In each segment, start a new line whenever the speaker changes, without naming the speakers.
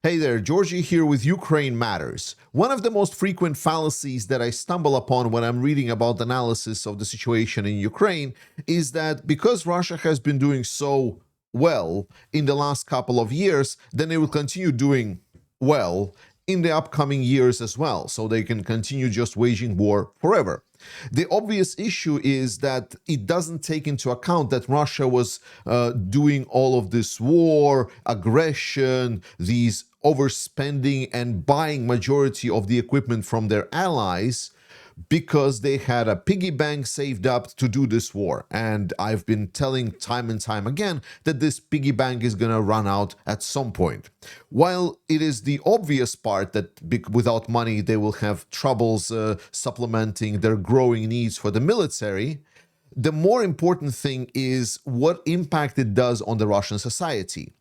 Hey there, Georgie here with Ukraine Matters. One of the most frequent fallacies that I stumble upon when I'm reading about analysis of the situation in Ukraine is that because Russia has been doing so well in the last couple of years, then it will continue doing well in the upcoming years as well, so they can continue just waging war forever. The obvious issue is that it doesn't take into account that Russia was doing all of this war, aggression, these overspending and buying majority of the equipment from their allies because they had a piggy bank saved up to do this war. And I've been telling time and time again that this piggy bank is going to run out at some point. While it is the obvious part that without money they will have troubles supplementing their growing needs for the military, the more important thing is what impact it does on the Russian society.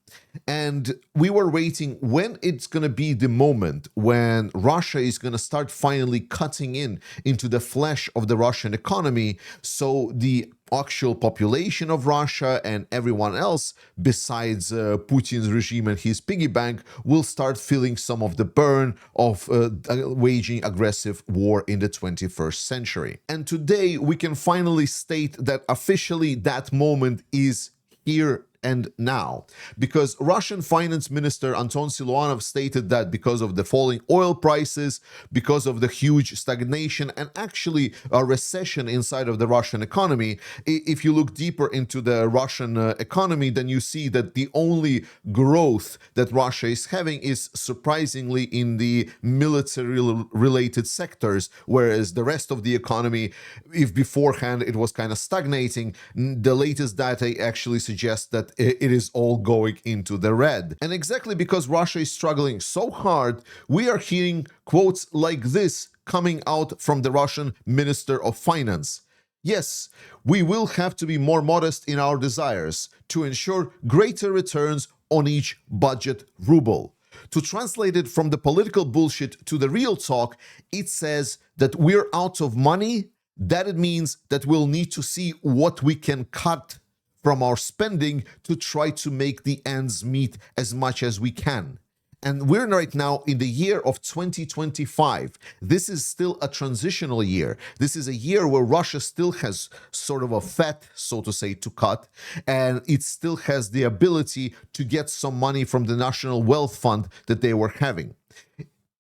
And we were waiting when it's going to be the moment when Russia is going to start finally cutting into the flesh of the Russian economy, so the actual population of Russia and everyone else besides Putin's regime and his piggy bank will start feeling some of the burn of waging aggressive war in the 21st century. And today we can finally state that officially that moment is here and now, because Russian Finance Minister Anton Siluanov stated that because of the falling oil prices, because of the huge stagnation and actually a recession inside of the Russian economy, if you look deeper into the Russian economy, then you see that the only growth that Russia is having is surprisingly in the military-related sectors, whereas the rest of the economy, if beforehand it was kind of stagnating, the latest data actually suggests that it is all going into the red. And exactly because Russia is struggling so hard, we are hearing quotes like this coming out from the Russian Minister of Finance. Yes, we will have to be more modest in our desires to ensure greater returns on each budget ruble. To translate it from the political bullshit to the real talk, it says that we're out of money, that it means that we'll need to see what we can cut from our spending to try to make the ends meet as much as we can. And we're right now in the year of 2025. This is still a transitional year. This is a year where Russia still has sort of a fat, so to say, to cut, and it still has the ability to get some money from the National Wealth Fund that they were having.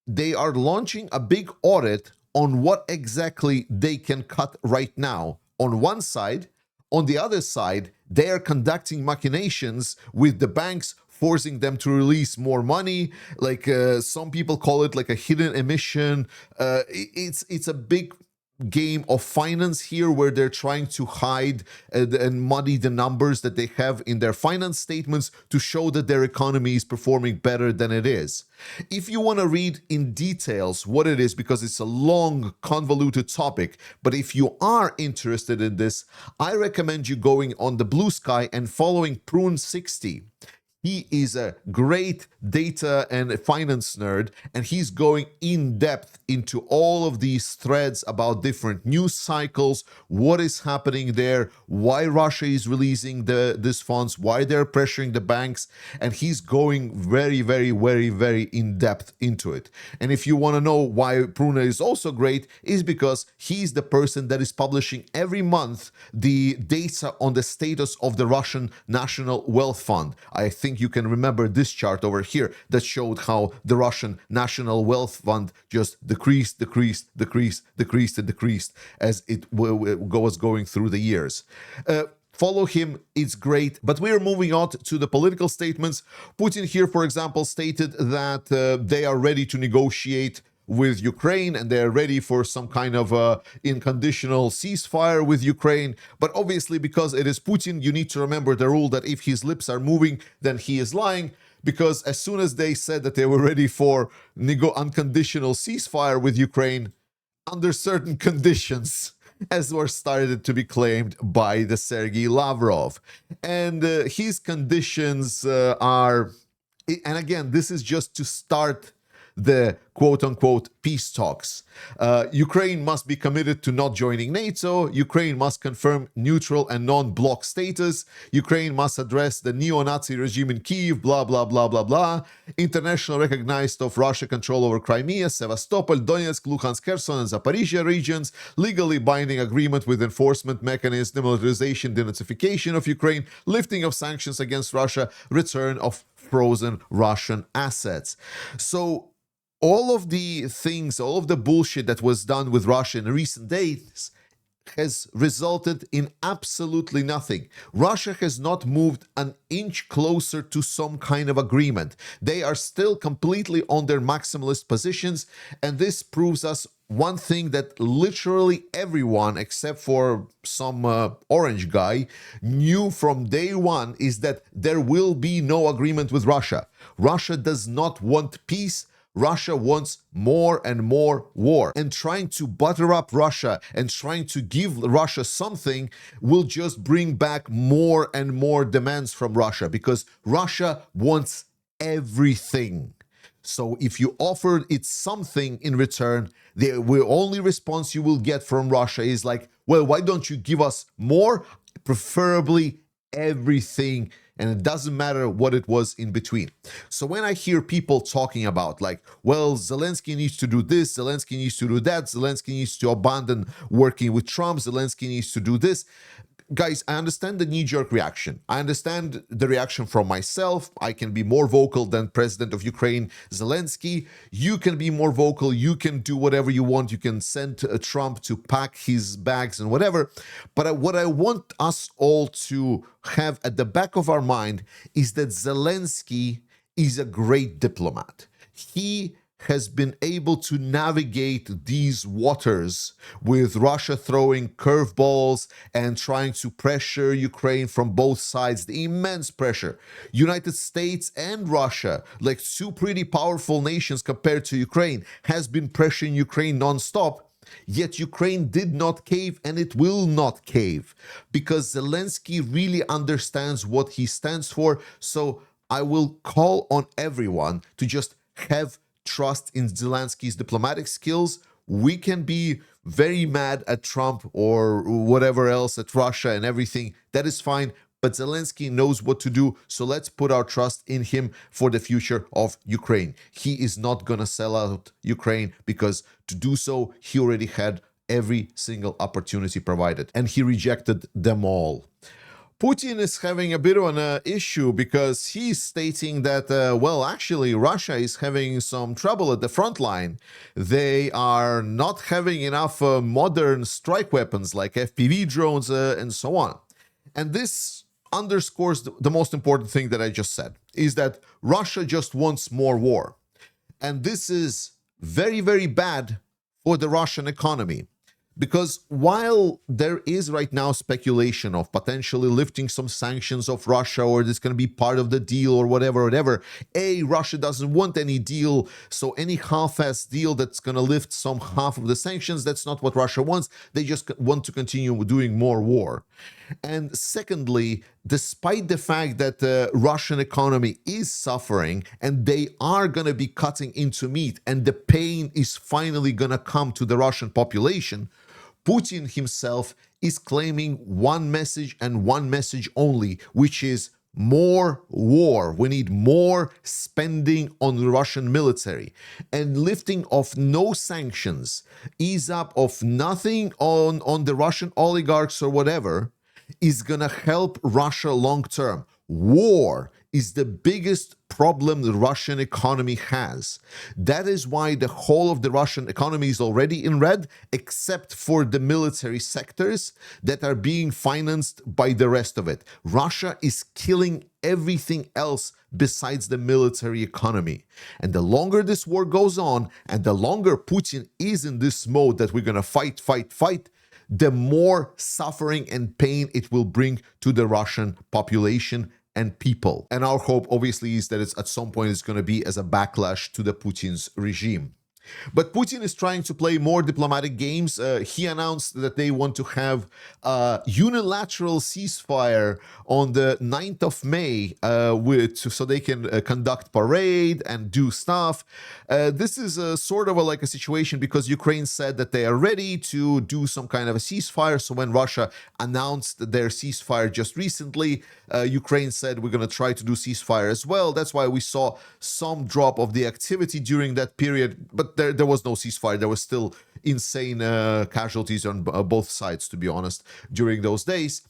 They are launching a big audit on what exactly they can cut right now on one side. On the other side, they are conducting machinations with the banks, forcing them to release more money. Like some people call it like a hidden emission. It's a big game of finance here where they're trying to hide and muddy the numbers that they have in their finance statements to show that their economy is performing better than it is. If you want to read in details what it is, because it's a long, convoluted topic, but if you are interested in this, I recommend you going on the Blue Sky and following Prune60. He is a great data and finance nerd, and he's going in depth into all of these threads about different news cycles, what is happening there, why Russia is releasing these funds, why they're pressuring the banks, and he's going very, very, very, very in depth into it. And if you want to know why Prune is also great, is because he's the person that is publishing every month the data on the status of the Russian National Wealth Fund. I think you can remember this chart over here that showed how the Russian National Wealth Fund just decreased as it was going through the years. Follow him, it's great. But we are moving on to the political statements. Putin here, for example, stated that they are ready to negotiate with Ukraine and they're ready for some kind of unconditional ceasefire with Ukraine. But obviously, because it is Putin, you need to remember the rule that if his lips are moving, then he is lying. Because as soon as they said that they were ready for unconditional ceasefire with Ukraine, under certain conditions, as were started to be claimed by the Sergei Lavrov. And his conditions are, and again, this is just to start the quote-unquote peace talks. Ukraine must be committed to not joining NATO. Ukraine must confirm neutral and non-bloc status. Ukraine must address the neo-Nazi regime in Kyiv, blah, blah, blah, blah, blah. International recognized of Russia control over Crimea, Sevastopol, Donetsk, Luhansk, Kherson, and Zaporizhia regions. Legally binding agreement with enforcement mechanism, demilitarization, denazification of Ukraine, lifting of sanctions against Russia, return of frozen Russian assets. So all of the things, all of the bullshit that was done with Russia in recent days has resulted in absolutely nothing. Russia has not moved an inch closer to some kind of agreement. They are still completely on their maximalist positions, and this proves us one thing that literally everyone, except for some orange guy, knew from day one, is that there will be no agreement with Russia. Russia does not want peace. Russia wants more and more war. And trying to butter up Russia and trying to give Russia something will just bring back more and more demands from Russia, because Russia wants everything. So if you offer it something in return, the only response you will get from Russia is like, well, why don't you give us more? Preferably everything. And it doesn't matter what it was in between. So when I hear people talking about like, well, Zelensky needs to do this, Zelensky needs to do that, Zelensky needs to abandon working with Trump, Zelensky needs to do this. Guys, I understand the knee-jerk reaction. I understand the reaction from myself. I can be more vocal than President of Ukraine, Zelensky. You can be more vocal. You can do whatever you want. You can send Trump to pack his bags and whatever. But what I want us all to have at the back of our mind is that Zelensky is a great diplomat. He has been able to navigate these waters with Russia throwing curveballs and trying to pressure Ukraine from both sides, the immense pressure. United States and Russia, like two pretty powerful nations compared to Ukraine, has been pressuring Ukraine nonstop. Yet Ukraine did not cave, and it will not cave, because Zelensky really understands what he stands for. So I will call on everyone to just have trust in Zelensky's diplomatic skills. We can be very mad at Trump or whatever else, at Russia and everything. That is fine. But Zelensky knows what to do. So let's put our trust in him for the future of Ukraine. He is not going to sell out Ukraine, because to do so, he already had every single opportunity provided, and he rejected them all. Putin is having a bit of an issue, because he's stating that, well, actually, Russia is having some trouble at the front line. They are not having enough modern strike weapons like FPV drones and so on. And this underscores the most important thing that I just said, is that Russia just wants more war. And this is very, very bad for the Russian economy. Because while there is right now speculation of potentially lifting some sanctions of Russia, or this going to be part of the deal or whatever, Russia doesn't want any deal. So any half-assed deal that's going to lift some half of the sanctions, that's not what Russia wants. They just want to continue doing more war. And secondly, despite the fact that the Russian economy is suffering and they are going to be cutting into meat, and the pain is finally going to come to the Russian population, Putin himself is claiming one message and one message only, which is more war. We need more spending on the Russian military, and lifting of no sanctions, ease up of nothing on the Russian oligarchs or whatever, is gonna help Russia long term. War is the biggest problem the Russian economy has. That is why the whole of the Russian economy is already in red, except for the military sectors that are being financed by the rest of it. Russia is killing everything else besides the military economy. And the longer this war goes on, and the longer Putin is in this mode that we're gonna fight, the more suffering and pain it will bring to the Russian population and people. And our hope obviously is that it's at some point it's going to be as a backlash to the Putin's regime. But Putin is trying to play more diplomatic games. He announced that they want to have a unilateral ceasefire on the 9th of May so they can conduct parade and do stuff. This is a sort of like a situation because Ukraine said that they are ready to do some kind of a ceasefire. So when Russia announced their ceasefire just recently, Ukraine said we're going to try to do ceasefire as well. That's why we saw some drop of the activity during that period. But there was no ceasefire. There was still insane casualties on both sides, to be honest, during those days.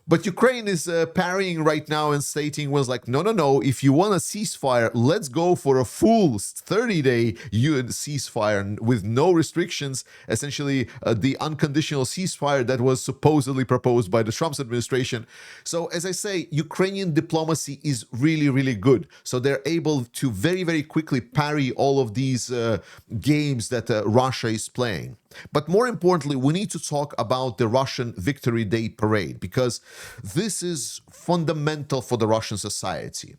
But Ukraine is parrying right now and stating was like, no. If you want a ceasefire, let's go for a full 30-day ceasefire with no restrictions. Essentially, the unconditional ceasefire that was supposedly proposed by the Trump's administration. So, as I say, Ukrainian diplomacy is really, really good. So they're able to very, very quickly parry all of these games that Russia is playing. But more importantly, we need to talk about the Russian Victory Day parade because this is fundamental for the Russian society.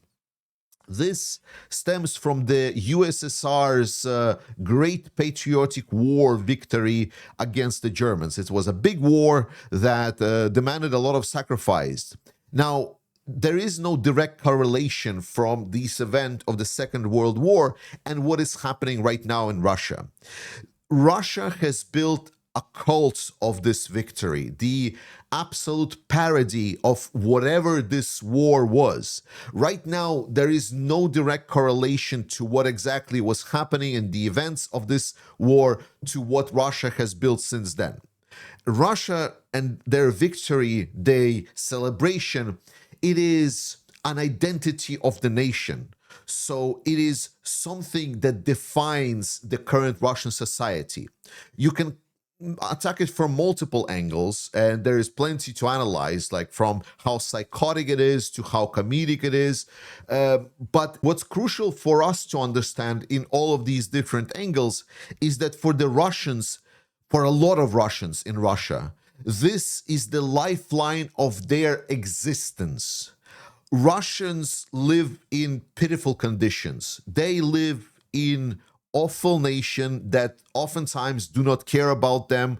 This stems from the USSR's Great Patriotic War victory against the Germans. It was a big war that demanded a lot of sacrifice. Now, there is no direct correlation from this event of the Second World War and what is happening right now in Russia. Russia has built a cult of this victory, the absolute parody of whatever this war was. Right now, there is no direct correlation to what exactly was happening in the events of this war to what Russia has built since then. Russia and their Victory Day celebration, it is an identity of the nation. So it is something that defines the current Russian society. You can attack it from multiple angles, and there is plenty to analyze, like from how psychotic it is to how comedic it is. But what's crucial for us to understand in all of these different angles is that for the Russians, for a lot of Russians in Russia, this is the lifeline of their existence. Russians live in pitiful conditions. They live in awful nation that oftentimes do not care about them.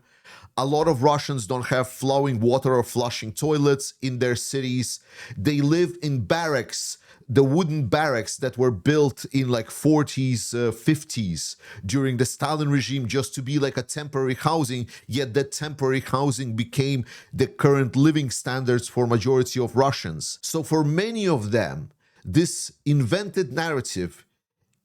A lot of Russians don't have flowing water or flushing toilets in their cities. They live in barracks, the wooden barracks that were built in like 40s, 50s during the Stalin regime just to be like a temporary housing, yet that temporary housing became the current living standards for majority of Russians. So for many of them, this invented narrative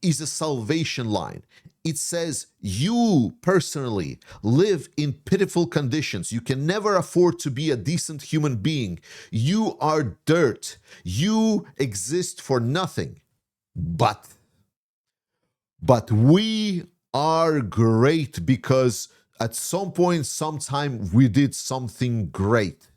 is a salvation line. It says you personally live in pitiful conditions. You can never afford to be a decent human being. You are dirt. You exist for nothing. But we are great because at some point, sometime we did something great.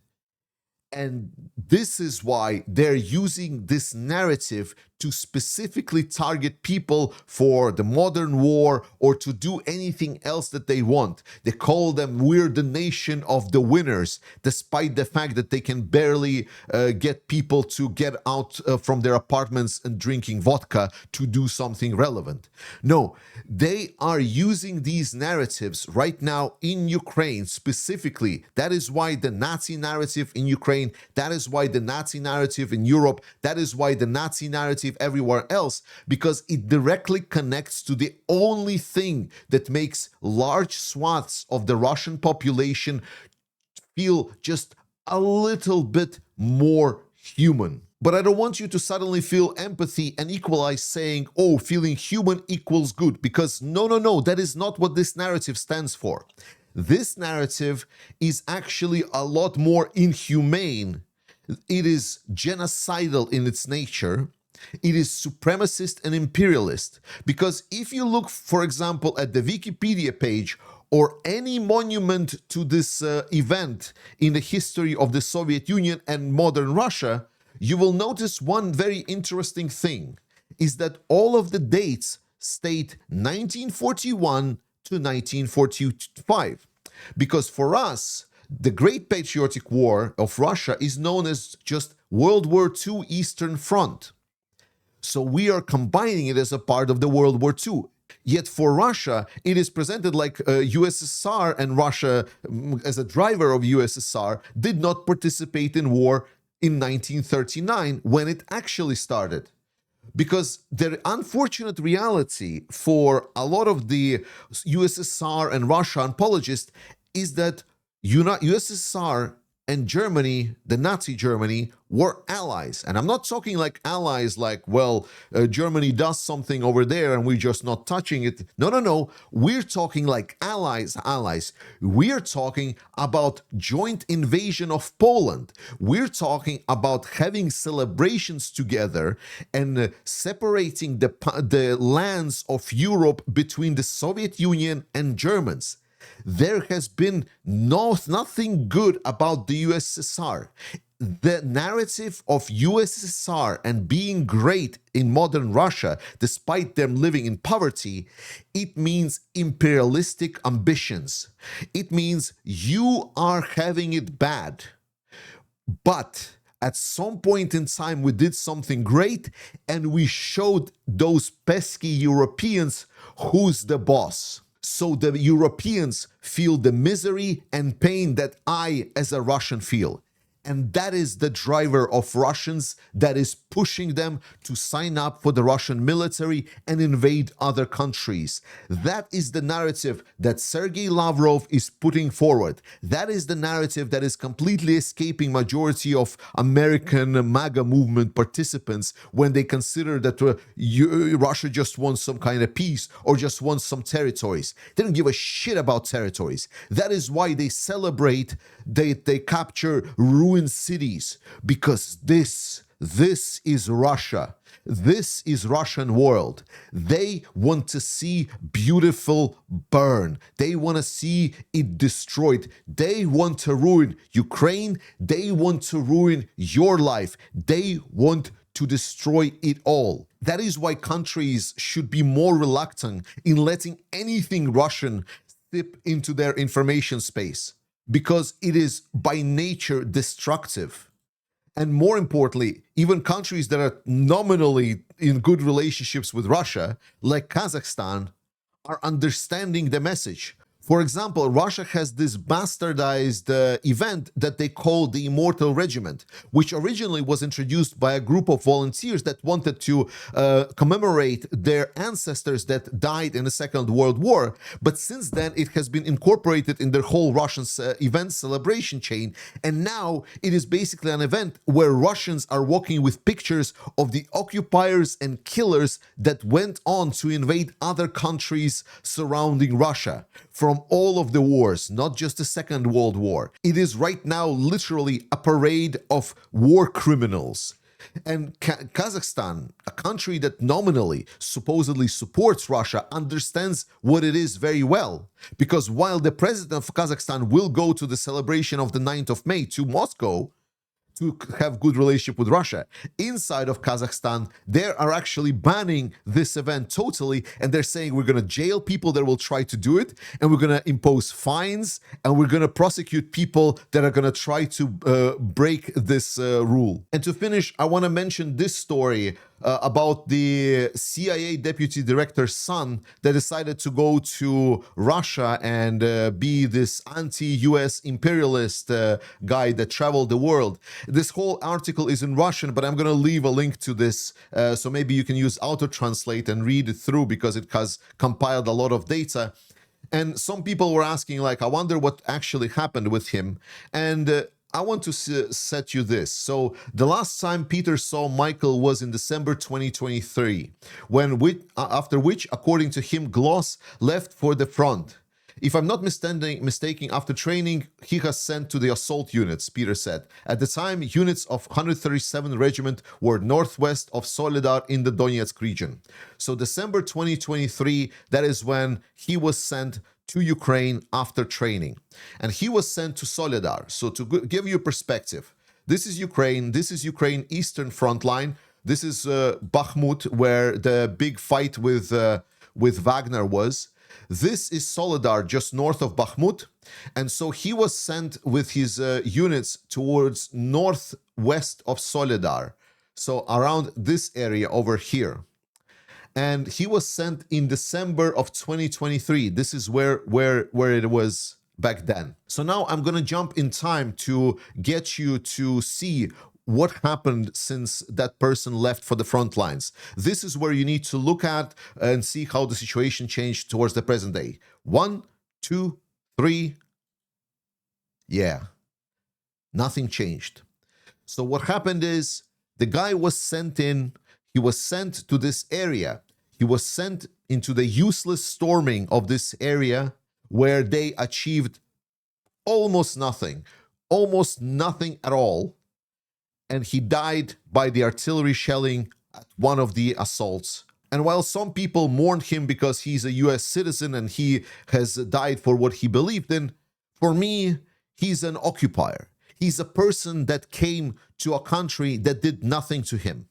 And this is why they're using this narrative to specifically target people for the modern war or to do anything else that they want. They call them, we're the nation of the winners, despite the fact that they can barely get people to get out from their apartments and drinking vodka to do something relevant. No, they are using these narratives right now in Ukraine specifically. That is why the Nazi narrative in Ukraine, that is why the Nazi narrative in Europe, that is why the Nazi narrative everywhere else, because it directly connects to the only thing that makes large swaths of the Russian population feel just a little bit more human. But I don't want you to suddenly feel empathy and equalize saying, oh, feeling human equals good, because no, that is not what this narrative stands for. This narrative is actually a lot more inhumane. It is genocidal in its nature. It is supremacist and imperialist. Because if you look, for example, at the Wikipedia page or any monument to this event in the history of the Soviet Union and modern Russia, you will notice one very interesting thing, is that all of the dates state 1941 to 1945. Because for us, the Great Patriotic War of Russia is known as just World War II Eastern Front. So we are combining it as a part of the World War II. Yet for Russia, it is presented like USSR, and Russia, as a driver of USSR, did not participate in war in 1939 when it actually started. Because the unfortunate reality for a lot of the USSR and Russia apologists is that USSR and Germany, the Nazi Germany, were allies. And I'm not talking like allies like, well, Germany does something over there and we're just not touching it. No, no, no. We're talking like allies. We're talking about joint invasion of Poland. We're talking about having celebrations together and separating the lands of Europe between the Soviet Union and Germans. There has been nothing good about the USSR. The narrative of USSR and being great in modern Russia, despite them living in poverty, it means imperialistic ambitions. It means you are having it bad. But at some point in time, we did something great and we showed those pesky Europeans who's the boss. So the Europeans feel the misery and pain that I, as a Russian, feel. And that is the driver of Russians that is pushing them to sign up for the Russian military and invade other countries. That is the narrative that Sergei Lavrov is putting forward. That is the narrative that is completely escaping majority of American MAGA movement participants when they consider that Russia just wants some kind of peace or just wants some territories. They don't give a shit about territories. That is why they celebrate, they capture ruined cities, because this is Russia. This is Russian world. They want to see beautiful burn. They want to see it destroyed. They want to ruin Ukraine. They want to ruin your life. They want to destroy it all. That is why countries should be more reluctant in letting anything Russian slip into their information space, because it is by nature destructive. And more importantly, even countries that are nominally in good relationships with Russia, like Kazakhstan, are understanding the message. For example, Russia has this bastardized event that they call the Immortal Regiment, which originally was introduced by a group of volunteers that wanted to commemorate their ancestors that died in the Second World War. But since then, it has been incorporated in their whole Russian event celebration chain. And now it is basically an event where Russians are walking with pictures of the occupiers and killers that went on to invade other countries surrounding Russia from all of the wars, not just the Second World War. It is right now literally a parade of war criminals. And Kazakhstan, a country that nominally, supposedly supports Russia, understands what it is very well. Because while the president of Kazakhstan will go to the celebration of the 9th of May to Moscow, to have good relationship with Russia, inside of Kazakhstan, they are actually banning this event totally, and they're saying we're going to jail people that will try to do it, and we're going to impose fines, and we're going to prosecute people that are going to try to break this rule. And to finish, I want to mention this story about the CIA deputy director's son that decided to go to Russia and be this anti-US imperialist guy that traveled the world. This whole article is in Russian, but I'm going to leave a link to this, so maybe you can use auto-translate and read it through, because it has compiled a lot of data. And some people were asking, like, I wonder what actually happened with him. And I want to set you this. So the last time Peter saw Michael was in December 2023, after which, according to him, Gloss left for the front. If I'm not mistaken, after training, he has sent to the assault units, Peter said. At the time, units of 137 Regiment were northwest of Soledar in the Donetsk region. So December 2023, that is when he was sent to Ukraine after training. And he was sent to Soledar. So to give you perspective, this is Ukraine Eastern Frontline. This is Bakhmut, where the big fight with Wagner was. This is Soledar, just north of Bakhmut. And so he was sent with his units towards northwest of Soledar. So around this area over here. and he was sent in December of 2023. This is where it was back then. So now I'm going to jump in time to get you to see what happened since that person left for the front lines. This is where you need to look at and see how the situation changed towards the present day. 1, 2, 3. Yeah, nothing changed. So what happened is the guy was sent in, he was sent to this area. He was sent into the useless storming of this area where they achieved almost nothing at all. And he died by the artillery shelling at one of the assaults. And while some people mourned him because he's a US citizen and he has died for what he believed in, for me, he's an occupier. He's a person that came to a country that did nothing to him.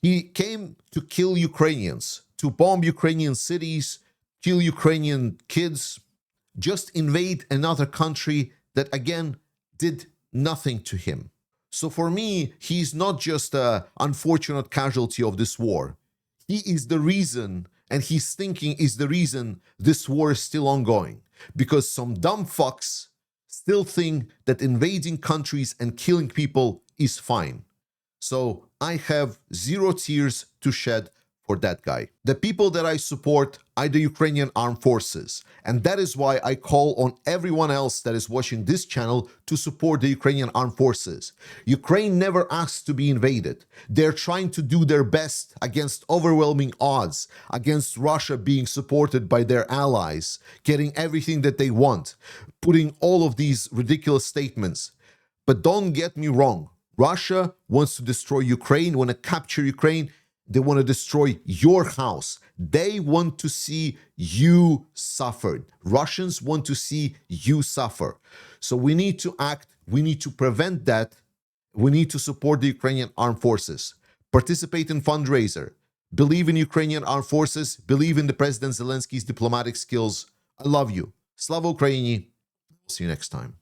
He came to kill Ukrainians, to bomb Ukrainian cities, kill Ukrainian kids, just invade another country that, again, did nothing to him. So for me, he's not just an unfortunate casualty of this war. He is the reason, and his thinking is the reason this war is still ongoing. Because some dumb fucks still think that invading countries and killing people is fine. So I have zero tears to shed for that guy. The people that I support are the Ukrainian armed forces. And that is why I call on everyone else that is watching this channel to support the Ukrainian armed forces. Ukraine never asked to be invaded. They're trying to do their best against overwhelming odds, against Russia being supported by their allies, getting everything that they want, putting all of these ridiculous statements. But don't get me wrong. Russia wants to destroy Ukraine, want to capture Ukraine. They want to destroy your house. They want to see you suffer. Russians want to see you suffer. So we need to act. We need to prevent that. We need to support the Ukrainian armed forces. Participate in fundraiser. Believe in Ukrainian armed forces. Believe in the President Zelensky's diplomatic skills. I love you. Slava Ukraini. See you next time.